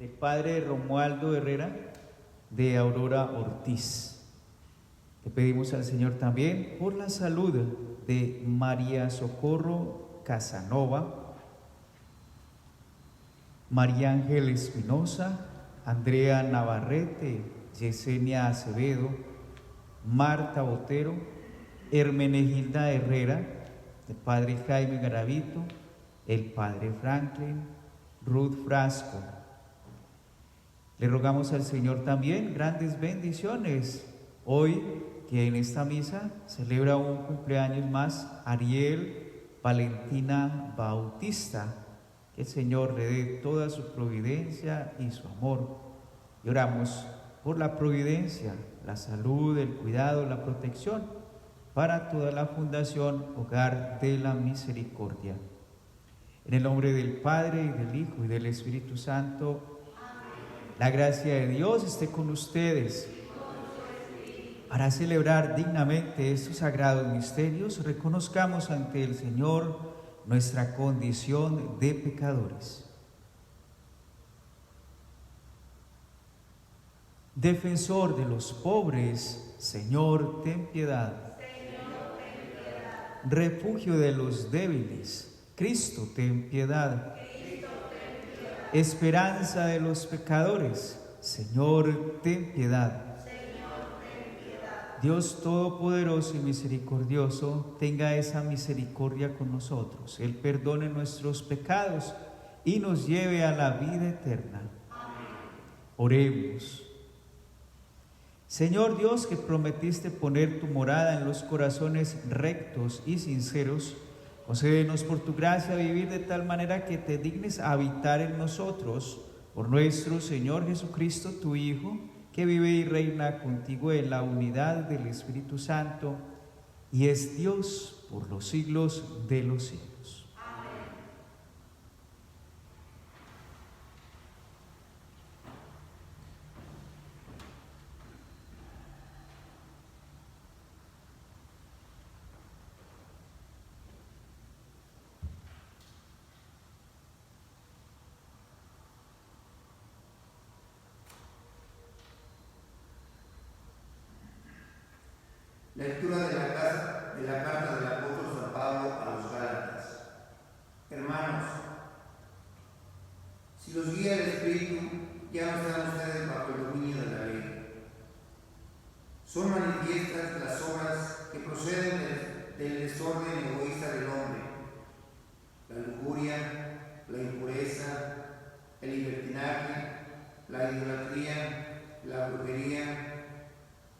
del padre Romualdo Herrera, de Aurora Ortiz. Le pedimos al Señor también por la salud de María Socorro Casanova, María Ángel Espinosa, Andrea Navarrete, Yesenia Acevedo, Marta Botero, Hermenegilda Herrera, el padre Jaime Garavito, el padre Franklin, Ruth Frasco. Le rogamos al Señor también grandes bendiciones. Hoy, que en esta misa celebra un cumpleaños más, Ariel Valentina Bautista. Que el Señor le dé toda su providencia y su amor. Y oramos por la providencia, la salud, el cuidado, la protección para toda la Fundación Hogar de la Misericordia. En el nombre del Padre, y del Hijo, y del Espíritu Santo. Amén. La gracia de Dios esté con ustedes. Para celebrar dignamente estos sagrados misterios, reconozcamos ante el Señor nuestra condición de pecadores. Defensor de los pobres, Señor, ten piedad. Señor, ten piedad. Refugio de los débiles, Cristo, ten piedad. Cristo, ten piedad. Esperanza de los pecadores, Señor, ten piedad. Dios Todopoderoso y Misericordioso, tenga esa misericordia con nosotros. Él perdone nuestros pecados y nos lleve a la vida eterna. Amén. Oremos. Señor Dios, que prometiste poner tu morada en los corazones rectos y sinceros, concédenos por tu gracia vivir de tal manera que te dignes habitar en nosotros, por nuestro Señor Jesucristo, tu Hijo, que vive y reina contigo en la unidad del Espíritu Santo, y es Dios por los siglos de los siglos. Amén. Lectura de la carta del apóstol San Pablo a los Gálatas. Hermanos, si los guía el Espíritu, ya no están ustedes bajo el dominio de la ley. Son manifiestas las obras que proceden del desorden egoísta del hombre: la lujuria, la impureza, el libertinaje, la idolatría, la brujería,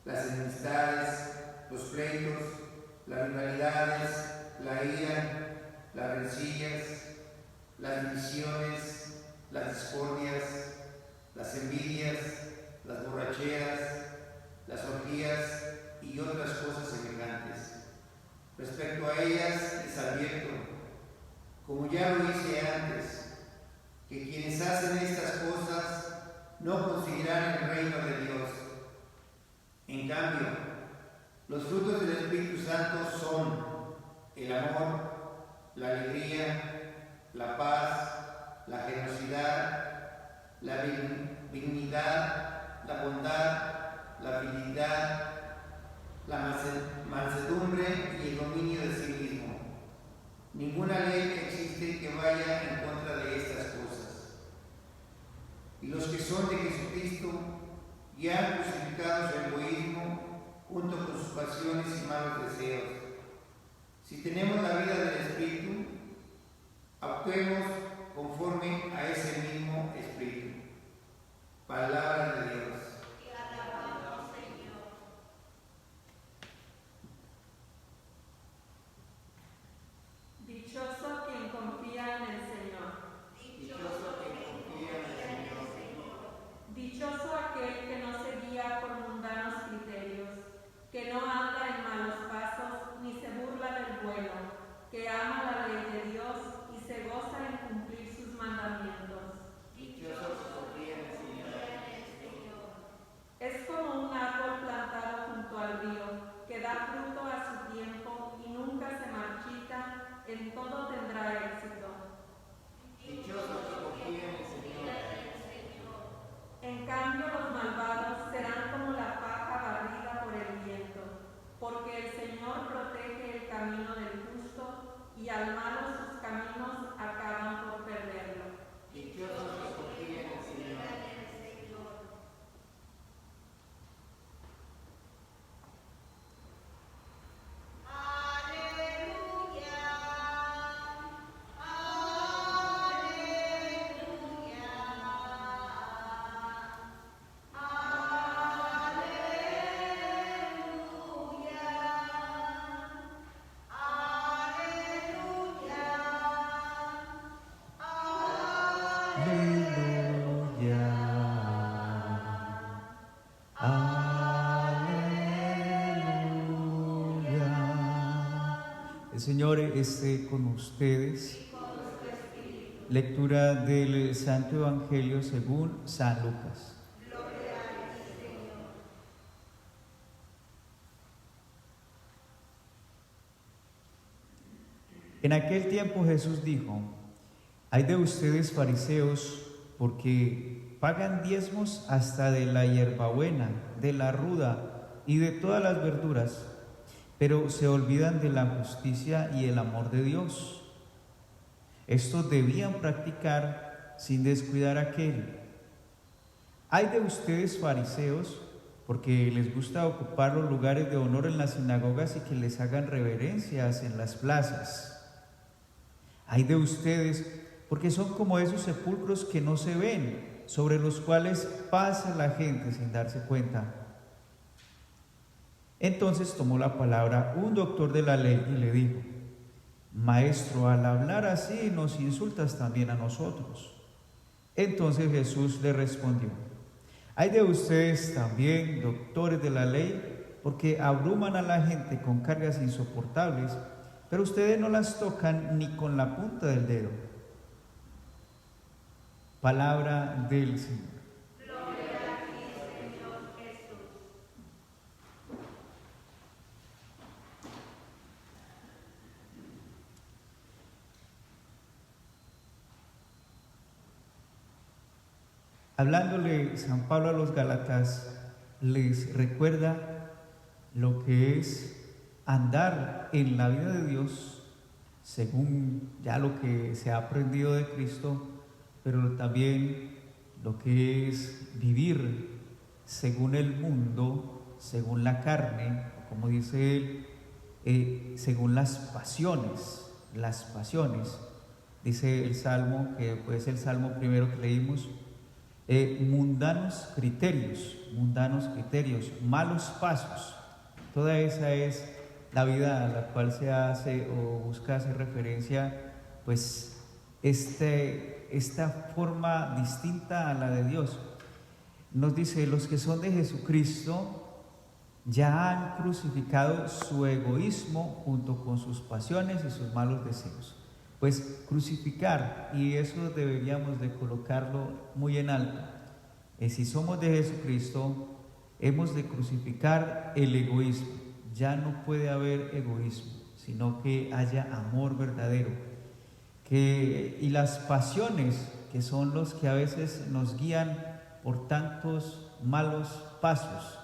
las enemistades, los pleitos, las rivalidades, la ira, las rencillas, las divisiones, las discordias, las envidias, las borracheras, las orgías y otras cosas semejantes. Respecto a ellas les advierto, como ya lo hice antes, que quienes hacen estas cosas no conseguirán el reino de Dios. En cambio, los frutos del Espíritu Santo son el amor, la alegría, la paz, la generosidad, la benignidad, la bondad, la fidelidad, la mansedumbre y el dominio de sí mismo. Ninguna ley existe que vaya en contra de estas cosas. Y los que son de Jesucristo ya han crucificado su egoísmo junto con sus pasiones y malos deseos. Si tenemos la vida del Espíritu, actuemos conforme a ese mismo Espíritu. Palabra de Dios. Te alabamos, Señor. Dichoso quien confía en el Señor. Dichoso quien confía en el Señor. Dichoso aquel que no se guía por mundanos criterios, que no anda en malos pasos ni se burla del bueno, que ama la ley de Dios y se goza en cumplir sus mandamientos. Dichoso quien confía en el Señor. Señor esté con ustedes. Lectura del Santo Evangelio según San Lucas. En aquel tiempo Jesús dijo: Ay de ustedes fariseos, porque pagan diezmos hasta de la hierbabuena, de la ruda y de todas las verduras, pero se olvidan de la justicia y el amor de Dios. Esto debían practicar sin descuidar aquello. Ay de ustedes fariseos, porque les gusta ocupar los lugares de honor en las sinagogas y que les hagan reverencias en las plazas. Ay de ustedes, porque son como esos sepulcros que no se ven, sobre los cuales pasa la gente sin darse cuenta. Entonces tomó la palabra un doctor de la ley y le dijo: Maestro, al hablar así nos insultas también a nosotros. Entonces Jesús le respondió: Ay de ustedes también, doctores de la ley, porque abruman a la gente con cargas insoportables, pero ustedes no las tocan ni con la punta del dedo. Palabra del Señor. Gloria a ti, Señor Jesús. Hablándole San Pablo a los Gálatas, les recuerda lo que es andar en la vida de Dios según ya lo que se ha aprendido de Cristo, pero también lo que es vivir según el mundo, según la carne, como dice él, según las pasiones. Dice el Salmo, que es el Salmo primero que leímos, mundanos criterios, malos pasos. Toda esa es la vida a la cual se hace o busca hacer referencia, pues esta forma distinta a la de Dios. Nos dice: los que son de Jesucristo ya han crucificado su egoísmo junto con sus pasiones y sus malos deseos. Pues crucificar, y eso deberíamos de colocarlo muy en alto, si somos de Jesucristo, hemos de crucificar el egoísmo. Ya no puede haber egoísmo, sino que haya amor verdadero. Y las pasiones, que son los que a veces nos guían por tantos malos pasos,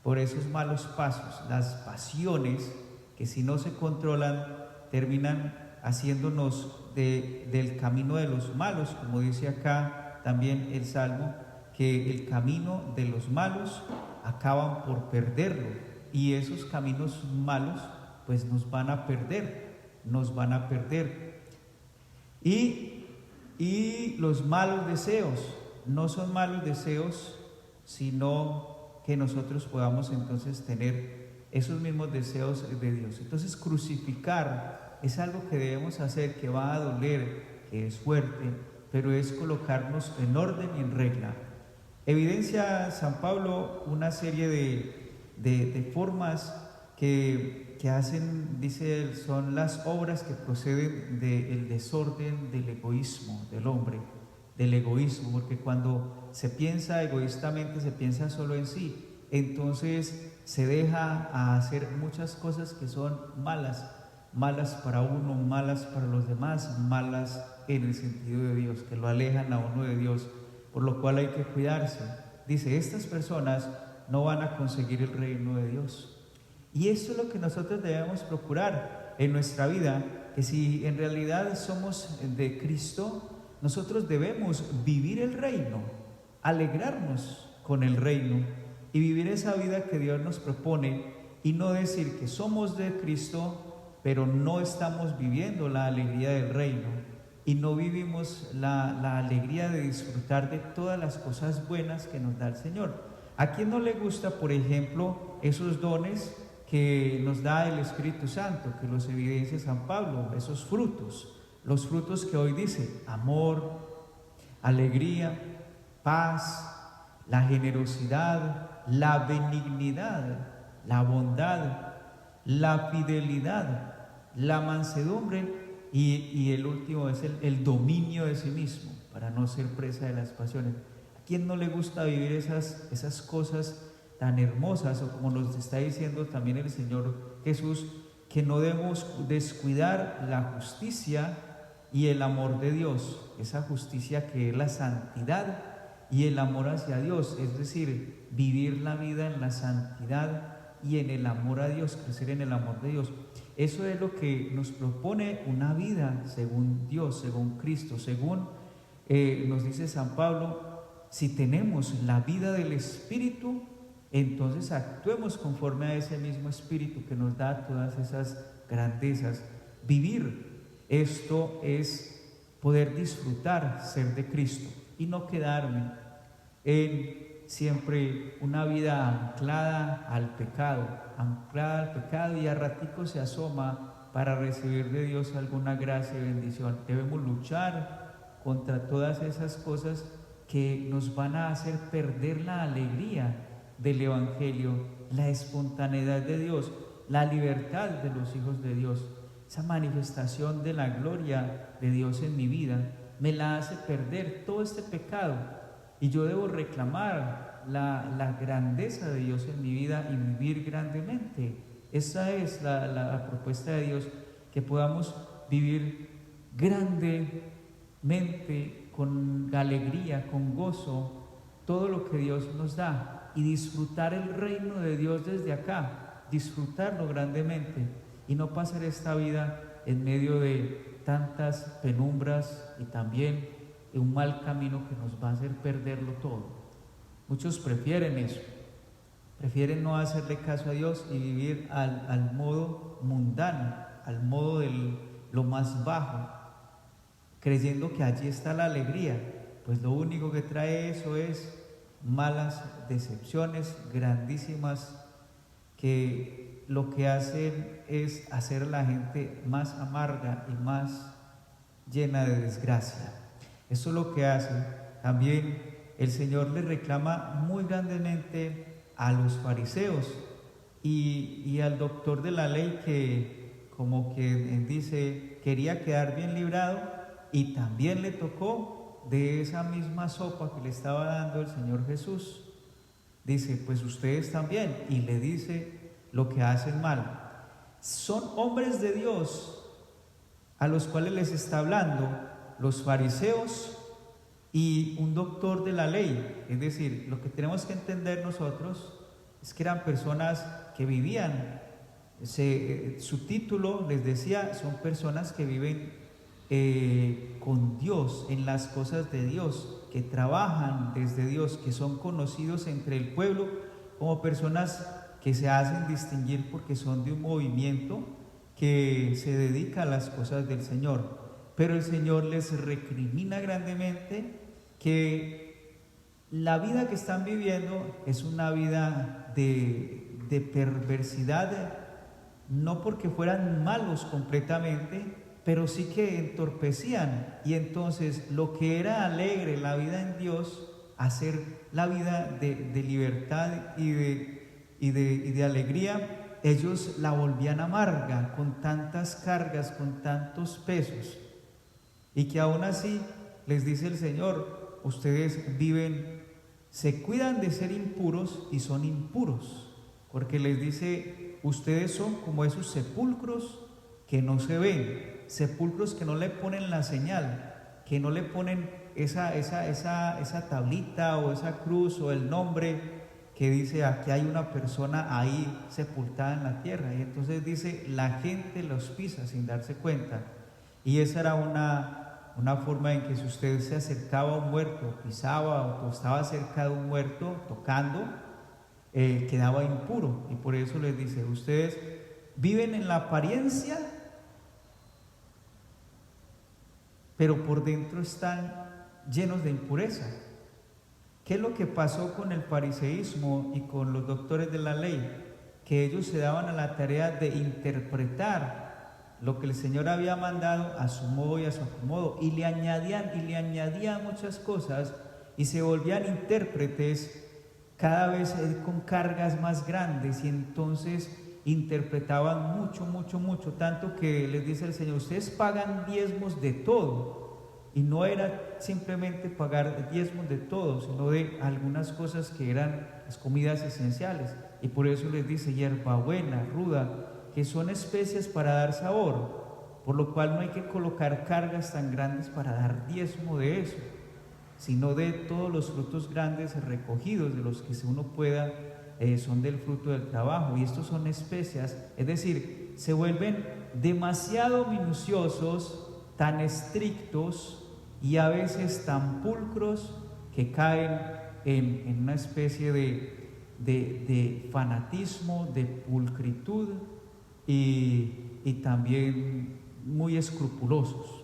por esos malos pasos, las pasiones que si no se controlan terminan haciéndonos del camino de los malos, como dice acá también el Salmo, que el camino de los malos acaban por perderlo, y esos caminos malos pues nos van a perder. Y los malos deseos no son malos deseos, sino que nosotros podamos entonces tener esos mismos deseos de Dios. Entonces crucificar es algo que debemos hacer, que va a doler, que es fuerte, pero es colocarnos en orden y en regla. Evidencia San Pablo una serie de formas que hacen, dice él, son las obras que proceden del desorden, del egoísmo del hombre, del egoísmo, porque cuando se piensa egoístamente, se piensa solo en sí, entonces se deja a hacer muchas cosas que son malas para uno, malas para los demás, malas en el sentido de Dios, que lo alejan a uno de Dios, por lo cual hay que cuidarse. Dice: estas personas no van a conseguir el reino de Dios. Y eso es lo que nosotros debemos procurar en nuestra vida, que si en realidad somos de Cristo, nosotros debemos vivir el reino, alegrarnos con el reino y vivir esa vida que Dios nos propone, y no decir que somos de Cristo, pero no estamos viviendo la alegría del reino y no vivimos la alegría de disfrutar de todas las cosas buenas que nos da el Señor. ¿A quién no le gusta, por ejemplo, esos dones que nos da el Espíritu Santo, que los evidencia San Pablo, esos frutos, los frutos que hoy dice: amor, alegría, paz, la generosidad, la benignidad, la bondad, la fidelidad, la mansedumbre y el último es el dominio de sí mismo, para no ser presa de las pasiones. ¿A quién no le gusta vivir esas cosas tan hermosas? O como nos está diciendo también el Señor Jesús, que no debemos descuidar la justicia y el amor de Dios, esa justicia que es la santidad y el amor hacia Dios, es decir, vivir la vida en la santidad y en el amor a Dios, crecer en el amor de Dios. Eso es lo que nos propone una vida según Dios, según Cristo, según nos dice San Pablo: si tenemos la vida del Espíritu, entonces actuemos conforme a ese mismo Espíritu que nos da todas esas grandezas. Vivir esto es poder disfrutar ser de Cristo y no quedarme en siempre una vida anclada al pecado y a ratico se asoma para recibir de Dios alguna gracia y bendición. Debemos luchar contra todas esas cosas que nos van a hacer perder la alegría del Evangelio, la espontaneidad de Dios, la libertad de los hijos de Dios. Esa manifestación de la gloria de Dios en mi vida me la hace perder todo este pecado. Y yo debo reclamar la grandeza de Dios en mi vida y vivir grandemente. Esa es la propuesta de Dios, que podamos vivir grandemente, con alegría, con gozo, todo lo que Dios nos da, y disfrutar el reino de Dios desde acá, disfrutarlo grandemente y no pasar esta vida en medio de tantas penumbras y también un mal camino que nos va a hacer perderlo todo. Muchos prefieren eso, prefieren no hacerle caso a Dios y vivir al modo mundano, al modo de lo más bajo, creyendo que allí está la alegría. Pues lo único que trae eso es malas decepciones grandísimas, que lo que hacen es hacer a la gente más amarga y más llena de desgracia. Eso es lo que hace. También el Señor le reclama muy grandemente a los fariseos y al doctor de la ley, que como que dice quería quedar bien librado, y también le tocó de esa misma sopa que le estaba dando el Señor Jesús. Dice: pues ustedes también, y le dice lo que hacen mal. Son hombres de Dios a los cuales les está hablando, los fariseos y un doctor de la ley. Es decir, lo que tenemos que entender nosotros es que eran personas que vivían, su título les decía, son personas que viven con Dios, en las cosas de Dios, que trabajan desde Dios, que son conocidos entre el pueblo como personas que se hacen distinguir porque son de un movimiento que se dedica a las cosas del Señor. Pero el Señor les recrimina grandemente que la vida que están viviendo es una vida de perversidad, no porque fueran malos completamente, pero sí que entorpecían. Y entonces lo que era alegre, la vida en Dios, hacer la vida de libertad y de alegría, ellos la volvían amarga, con tantas cargas, con tantos pesos. Y que aún así les dice el Señor: ustedes viven, se cuidan de ser impuros y son impuros, porque les dice: ustedes son como esos sepulcros que no se ven, sepulcros que no le ponen la señal, que no le ponen esa tablita o esa cruz o el nombre que dice aquí hay una persona ahí sepultada en la tierra. Y entonces dice, la gente los pisa sin darse cuenta. Y esa era una forma en que si usted se acercaba a un muerto, pisaba o estaba cerca de un muerto tocando, quedaba impuro. Y por eso les dice, ustedes viven en la apariencia, pero por dentro están llenos de impureza. ¿Qué es lo que pasó con el fariseísmo y con los doctores de la ley? Que ellos se daban a la tarea de interpretar lo que el Señor había mandado a su modo y a su acomodo, y le añadían muchas cosas, y se volvían intérpretes cada vez con cargas más grandes, y entonces interpretaban mucho, tanto que les dice el Señor, ustedes pagan diezmos de todo. Y no era simplemente pagar diezmos de todo, sino de algunas cosas que eran las comidas esenciales. Y por eso les dice hierbabuena, ruda, que son especias para dar sabor, por lo cual no hay que colocar cargas tan grandes para dar diezmo de eso, sino de todos los frutos grandes recogidos, de los que uno pueda, son del fruto del trabajo. Y estos son especias, es decir, se vuelven demasiado minuciosos, tan estrictos y a veces tan pulcros que caen en una especie de fanatismo, de pulcritud y también muy escrupulosos.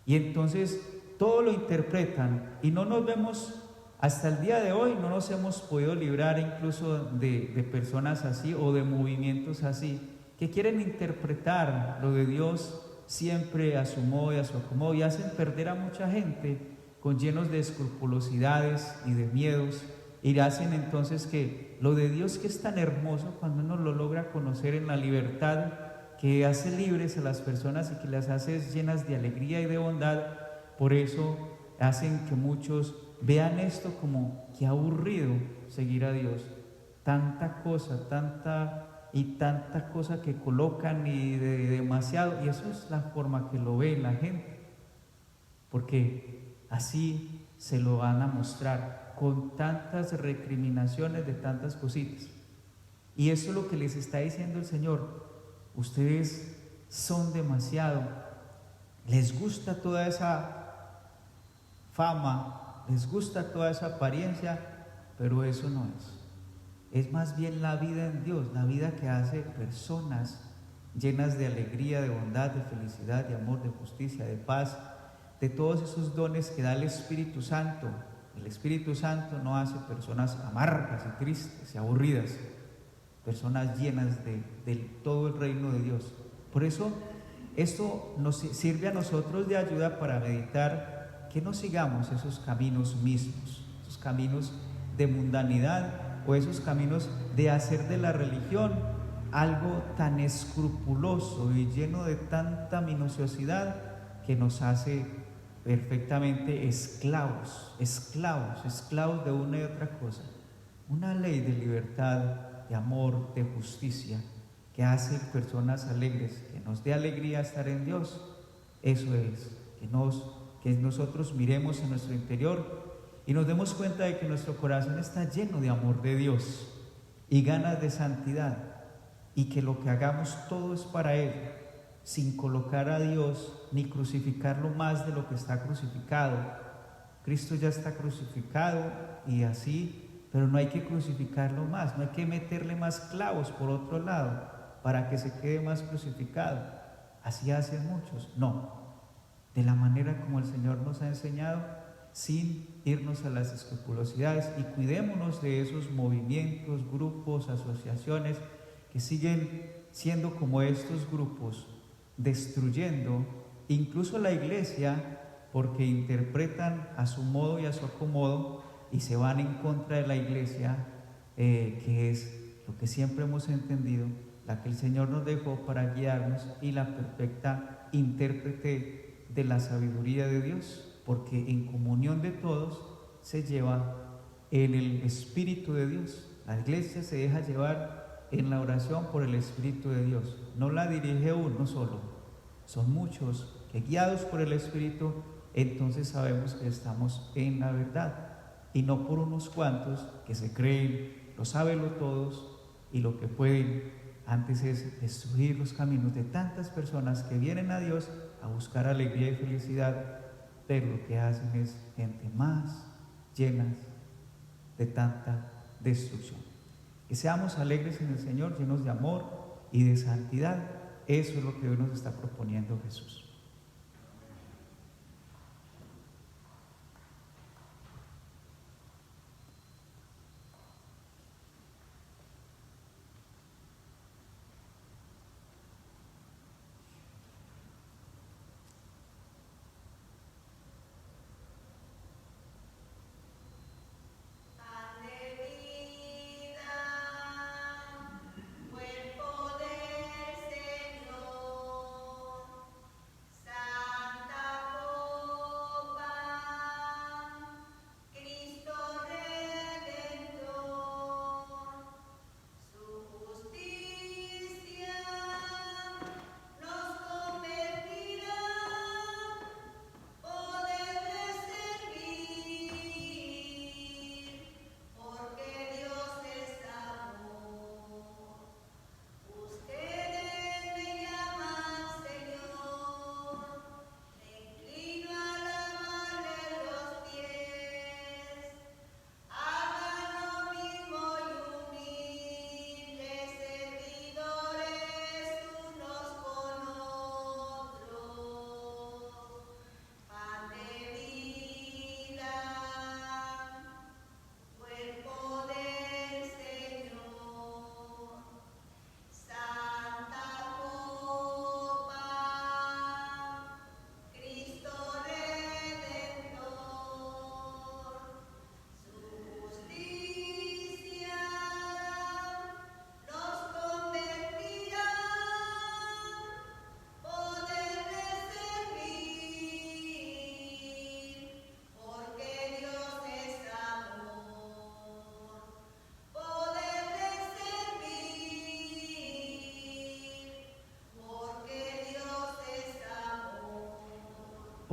Y entonces todo lo interpretan y no nos vemos, hasta el día de hoy no nos hemos podido librar incluso de personas así o de movimientos así, que quieren interpretar lo de Dios siempre a su modo y a su acomodo, y hacen perder a mucha gente con llenos de escrupulosidades y de miedos, y hacen entonces que lo de Dios, que es tan hermoso cuando uno lo logra conocer en la libertad que hace libres a las personas y que las hace llenas de alegría y de bondad, por eso hacen que muchos vean esto como que aburrido seguir a Dios, tanta cosa, tanta cosa que colocan y de demasiado, y eso es la forma que lo ve la gente, porque así se lo van a mostrar con tantas recriminaciones de tantas cositas. Y eso es lo que les está diciendo el Señor: ustedes son demasiado, les gusta toda esa fama, les gusta toda esa apariencia, pero eso no es más bien la vida en Dios, la vida que hace personas llenas de alegría, de bondad, de felicidad, de amor, de justicia, de paz, de todos esos dones que da el Espíritu Santo. El Espíritu Santo no hace personas amargas y tristes y aburridas, personas llenas de todo el reino de Dios. Por eso esto nos sirve a nosotros de ayuda para meditar, que no sigamos esos caminos mismos, esos caminos de mundanidad, o esos caminos de hacer de la religión algo tan escrupuloso y lleno de tanta minuciosidad que nos hace perfectamente esclavos de una y otra cosa. Una ley de libertad, de amor, de justicia, que hace personas alegres, que nos dé alegría estar en Dios. Eso es, que nosotros miremos en nuestro interior y nos demos cuenta de que nuestro corazón está lleno de amor de Dios y ganas de santidad, y que lo que hagamos todo es para Él, sin colocar a Dios ni crucificarlo más de lo que está crucificado. Cristo ya está crucificado y así, pero no hay que crucificarlo más, no hay que meterle más clavos por otro lado para que se quede más crucificado. Así hacen muchos. No, de la manera como el Señor nos ha enseñado, sin irnos a las escrupulosidades, y cuidémonos de esos movimientos, grupos, asociaciones que siguen siendo como estos grupos, destruyendo incluso la iglesia, porque interpretan a su modo y a su acomodo y se van en contra de la iglesia, que es lo que siempre hemos entendido, la que el Señor nos dejó para guiarnos, y la perfecta intérprete de la sabiduría de Dios, porque en comunión de todos se lleva en el Espíritu de Dios. La iglesia se deja llevar en la oración por el Espíritu de Dios, no la dirige uno solo, son muchos que, guiados por el Espíritu, entonces sabemos que estamos en la verdad, y no por unos cuantos que se creen lo sábelo todos y lo que pueden antes es destruir los caminos de tantas personas que vienen a Dios a buscar alegría y felicidad, pero lo que hacen es gente más llenas de tanta destrucción. Que seamos alegres en el Señor, llenos de amor y de santidad. Eso es lo que hoy nos está proponiendo Jesús. Pan de vida, cuerpo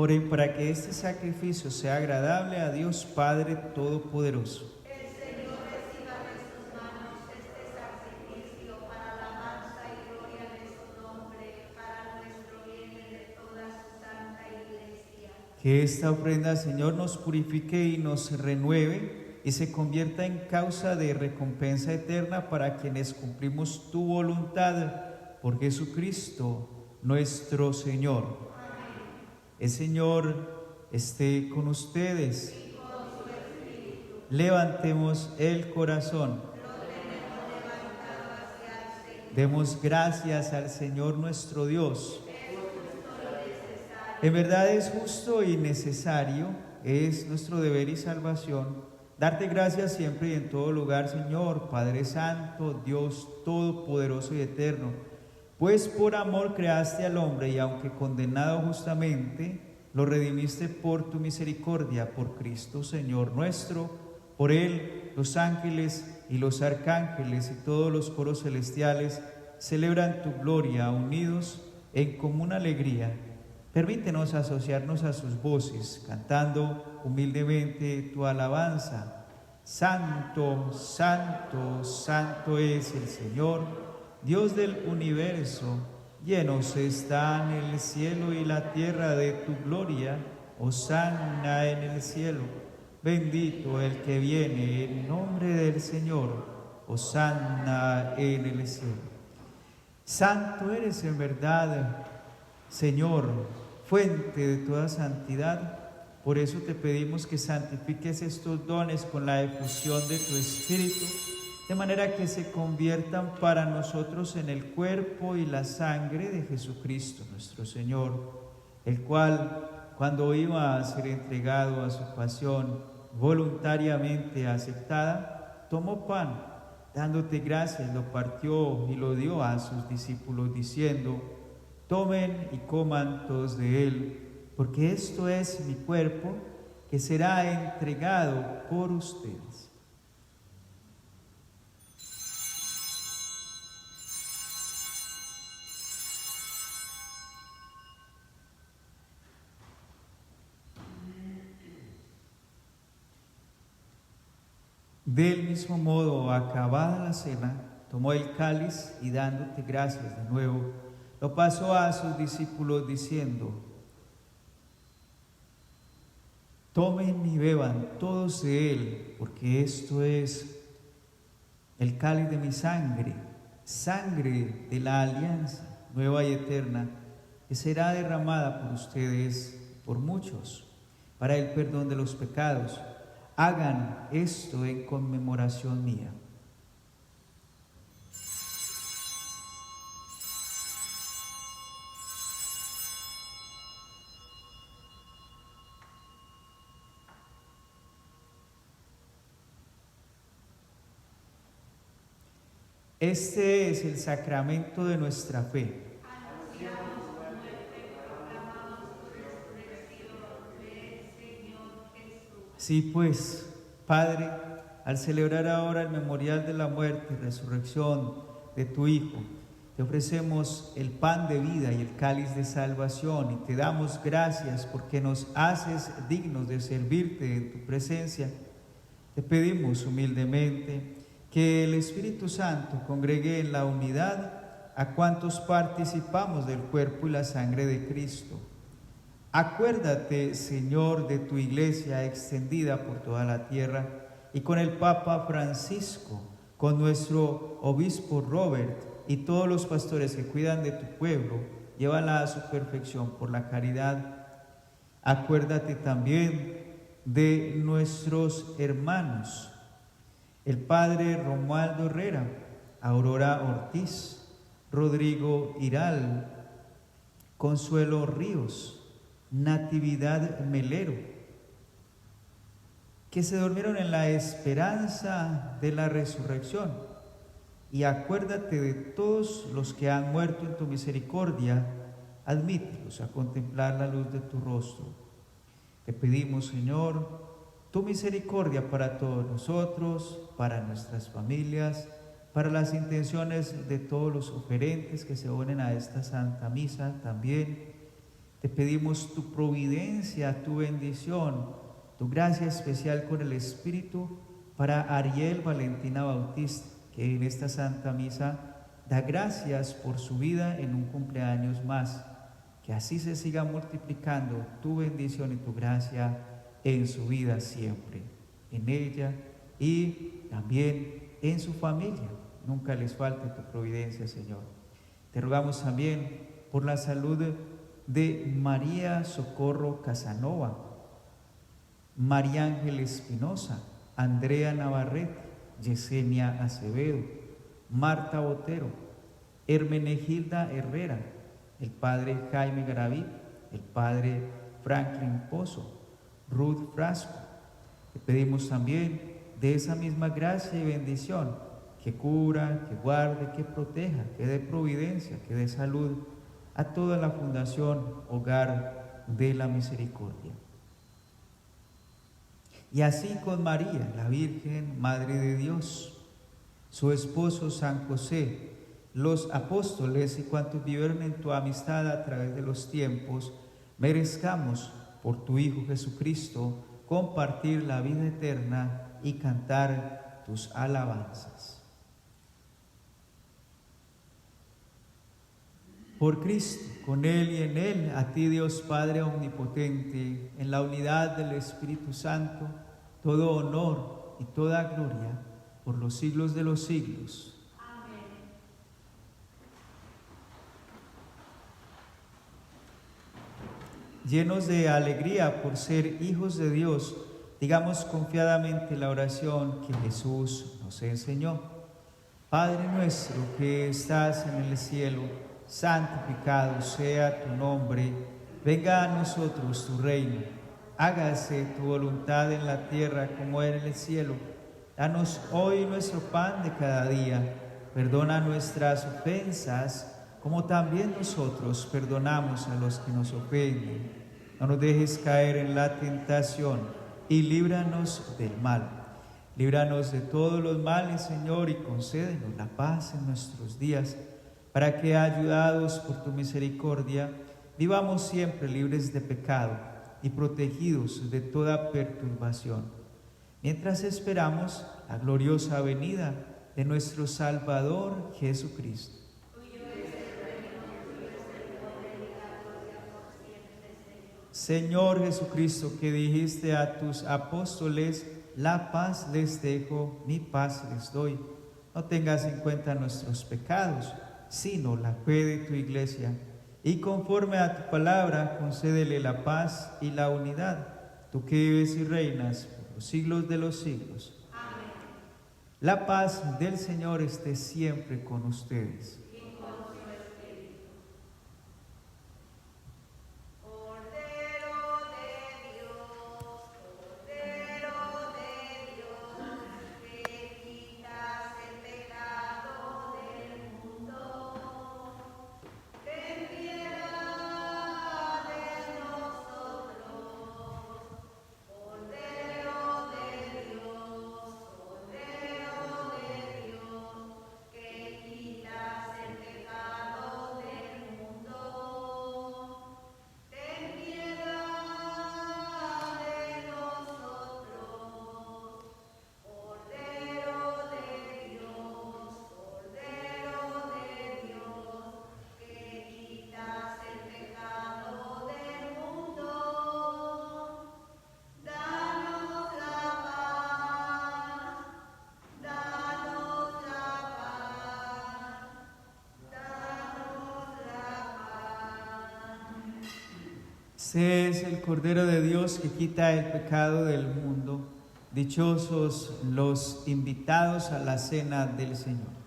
para que este sacrificio sea agradable a Dios Padre Todopoderoso. El Señor reciba de sus manos este sacrificio para alabanza y gloria de su nombre, para nuestro bien y de toda su santa iglesia. Que esta ofrenda, Señor, nos purifique y nos renueve y se convierta en causa de recompensa eterna para quienes cumplimos tu voluntad por Jesucristo nuestro Señor. El Señor esté con ustedes. Levantemos el corazón. Demos gracias al Señor nuestro Dios. En verdad es justo y necesario, es nuestro deber y salvación, darte gracias siempre y en todo lugar, Señor, Padre Santo, Dios Todopoderoso y Eterno. Pues por amor creaste al hombre y aunque condenado justamente, lo redimiste por tu misericordia, por Cristo Señor nuestro. Por Él los ángeles y los arcángeles y todos los coros celestiales celebran tu gloria unidos en común alegría. Permítenos asociarnos a sus voces, cantando humildemente tu alabanza. Santo, santo, santo es el Señor, Dios del universo, llenos están el cielo y la tierra de tu gloria. Hosana en el cielo, bendito el que viene en nombre del Señor. Hosana en el cielo. Santo eres en verdad, Señor, fuente de toda santidad. Por eso te pedimos que santifiques estos dones con la efusión de tu Espíritu, de manera que se conviertan para nosotros en el cuerpo y la sangre de Jesucristo nuestro Señor, el cual, cuando iba a ser entregado a su pasión voluntariamente aceptada, tomó pan, dándote gracias, lo partió y lo dio a sus discípulos, diciendo: tomen y coman todos de él, porque esto es mi cuerpo, que será entregado por ustedes. Del mismo modo, acabada la cena, tomó el cáliz y dándote gracias de nuevo, lo pasó a sus discípulos diciendo: tomen y beban todos de él, porque esto es el cáliz de mi sangre, sangre de la alianza nueva y eterna, que será derramada por ustedes, por muchos, para el perdón de los pecados. Hagan esto en conmemoración mía. Este es el sacramento de nuestra fe. Sí, pues, Padre, al celebrar ahora el memorial de la muerte y resurrección de tu Hijo, te ofrecemos el pan de vida y el cáliz de salvación y te damos gracias porque nos haces dignos de servirte en tu presencia. Te pedimos humildemente que el Espíritu Santo congregue en la unidad a cuantos participamos del cuerpo y la sangre de Cristo. Acuérdate, Señor, de tu iglesia extendida por toda la tierra y con el Papa Francisco, con nuestro obispo Robert y todos los pastores que cuidan de tu pueblo, llévala a su perfección por la caridad. Acuérdate también de nuestros hermanos, el Padre Romualdo Herrera, Aurora Ortiz, Rodrigo Iral, Consuelo Ríos, Natividad Melero, que se durmieron en la esperanza de la resurrección. Y acuérdate de todos los que han muerto en tu misericordia, admítelos a contemplar la luz de tu rostro. Te pedimos, Señor, tu misericordia para todos nosotros, para nuestras familias, para las intenciones de todos los oferentes que se unen a esta Santa Misa también. Te pedimos tu providencia, tu bendición, tu gracia especial con el Espíritu para Ariel Valentina Bautista, que en esta Santa Misa da gracias por su vida en un cumpleaños más. Que así se siga multiplicando tu bendición y tu gracia en su vida siempre, en ella y también en su familia. Nunca les falte tu providencia, Señor. Te rogamos también por la salud de María Socorro Casanova, María Ángel Espinosa, Andrea Navarrete, Yesenia Acevedo, Marta Botero, Hermenegilda Herrera, el padre Jaime Garaví, el padre Franklin Pozo, Ruth Frasco. Te pedimos también de esa misma gracia y bendición que cura, que guarde, que proteja, que dé providencia, que dé salud a toda la Fundación Hogar de la Misericordia. Y así con María, la Virgen, Madre de Dios, su esposo San José, los apóstoles y cuantos vivieron en tu amistad a través de los tiempos, merezcamos por tu Hijo Jesucristo compartir la vida eterna y cantar tus alabanzas. Por Cristo, con Él y en Él, a ti Dios Padre Omnipotente, en la unidad del Espíritu Santo, todo honor y toda gloria por los siglos de los siglos. Amén. Llenos de alegría por ser hijos de Dios, digamos confiadamente la oración que Jesús nos enseñó. Padre nuestro que estás en el cielo, santificado sea tu nombre, venga a nosotros tu reino, hágase tu voluntad en la tierra como en el cielo. Danos hoy nuestro pan de cada día, perdona nuestras ofensas, como también nosotros perdonamos a los que nos ofenden. No nos dejes caer en la tentación y líbranos del mal. Líbranos de todos los males, Señor, y concédenos la paz en nuestros días, para que, ayudados por tu misericordia, vivamos siempre libres de pecado y protegidos de toda perturbación, mientras esperamos la gloriosa venida de nuestro Salvador Jesucristo. Señor Jesucristo, que dijiste a tus apóstoles, la paz les dejo, mi paz les doy. No tengas en cuenta nuestros pecados, sino la fe de tu iglesia. Y conforme a tu palabra, concédele la paz y la unidad, tú que vives y reinas por los siglos de los siglos. Amén. La paz del Señor esté siempre con ustedes. Y con su espíritu. Cordero de Dios, que quitas el pecado del mundo, ten piedad de nosotros. Cordero de Dios, que quitas el pecado del mundo, ten piedad de nosotros. Cordero de Dios, que quitas el pecado del mundo, danos la paz, danos la paz, danos la paz. Ese es el Cordero de Dios que quita el pecado del mundo. Dichosos los invitados a la cena del Señor.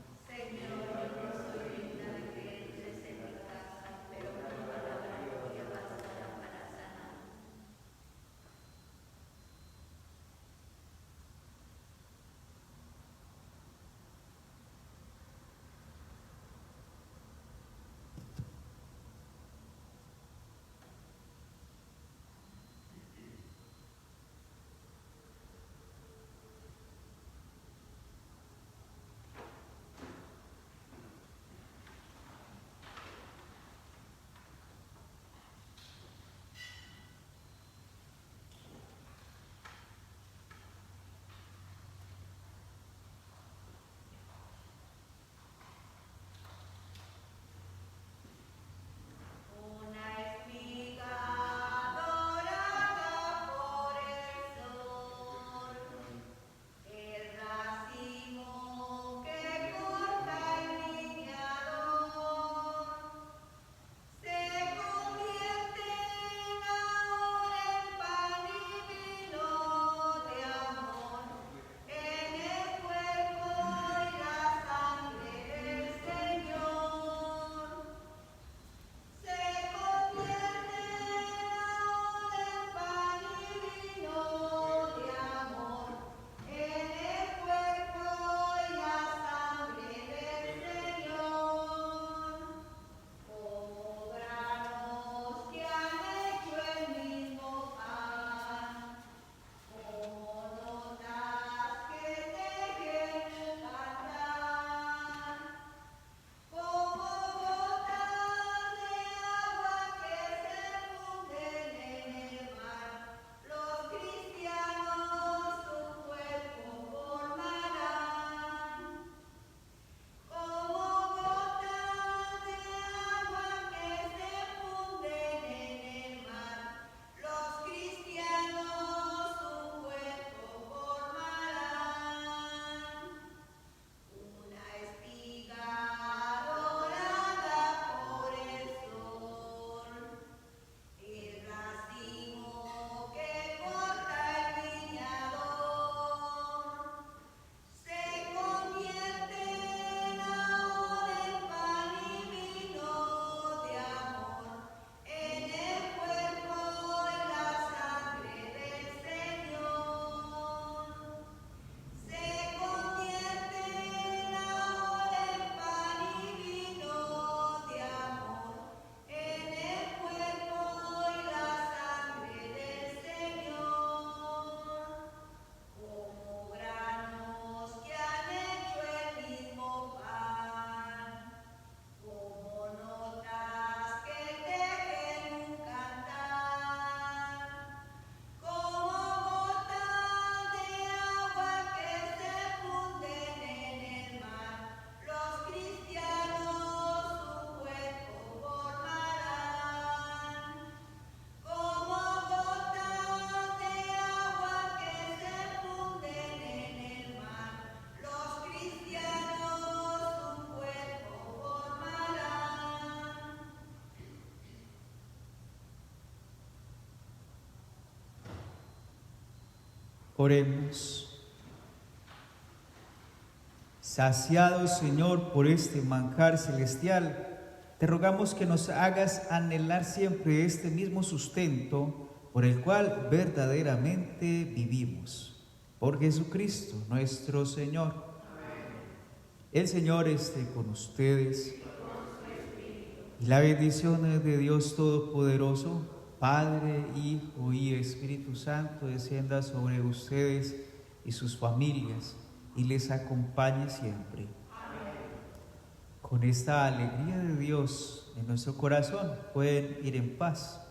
Oremos. Saciado, Señor, por este manjar celestial, te rogamos que nos hagas anhelar siempre este mismo sustento por el cual verdaderamente vivimos. Por Jesucristo nuestro Señor. Amén. El Señor esté con ustedes. Y la bendición de Dios Todopoderoso, Padre, Hijo y Espíritu Santo, descienda sobre ustedes y sus familias y les acompañe siempre. Amén. Con esta alegría de Dios en nuestro corazón, pueden ir en paz.